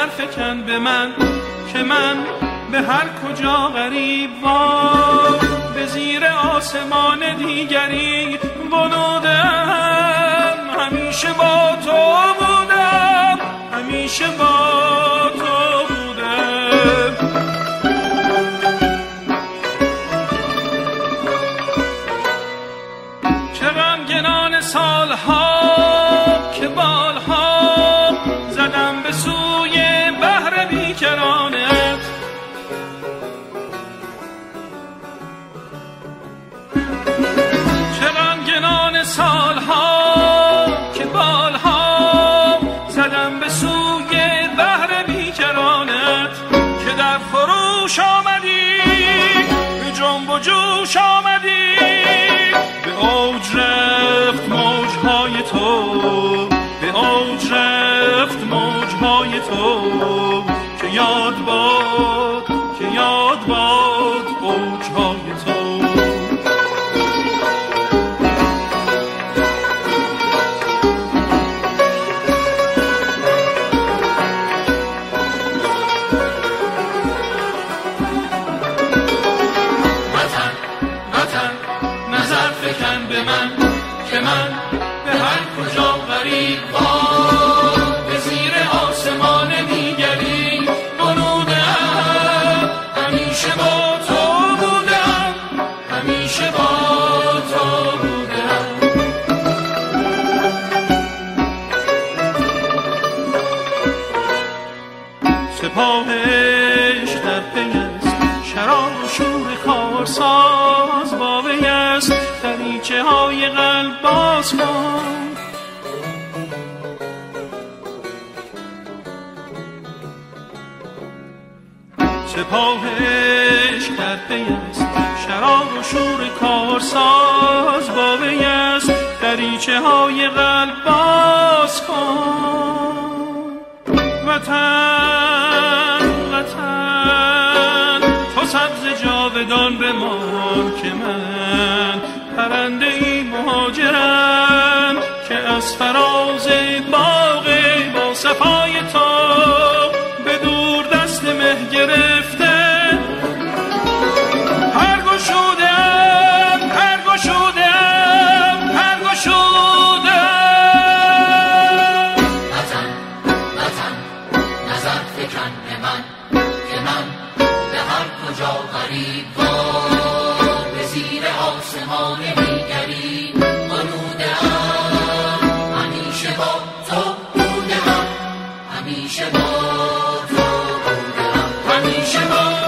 نظر فکن به من که من به هر کجا غریب وار به زیر آسمان دیگری بنودم. همیشه با تو بودم، همیشه با تو بودم. چه غمگنان سالها که بالها زدم به سوی بحر بیکرانت. چه غمگنان سالها که بالها زدم به سوی بحر بیکرانت که در خروش آمدی، به جنب و جوش آمدی، به اوج رفت موجهای تو، به اوج رفت موجهای تو که یاد باد، که یاد باد اوجهای تو. به من که من به هر کجا غریب وار به زیر آسمان دیگری بنودم. همیشه با تو بودم، همیشه با تو بودم. سپاه عشق در پی است، شراب و شور کارساز با وی است. دریچه های قلب باز کن، سپاه عشق در پی است، شراب و شور کارساز با وی است. دریچه های قلب باز کن. وطن وطن تو سبز جاودان بمان که من پرنده ای مهاجرم که از فراز باغ با صفای تو به دور دست مه گرفته. پر گشودم، پر گشودم، پر گشودم. وطن وطن نظر فکن به من که من به هر کجا غریب وار به زیر آسمان دیگری بنودم. همیشه با تو بودم، همیشه با تو بودم، همیشه با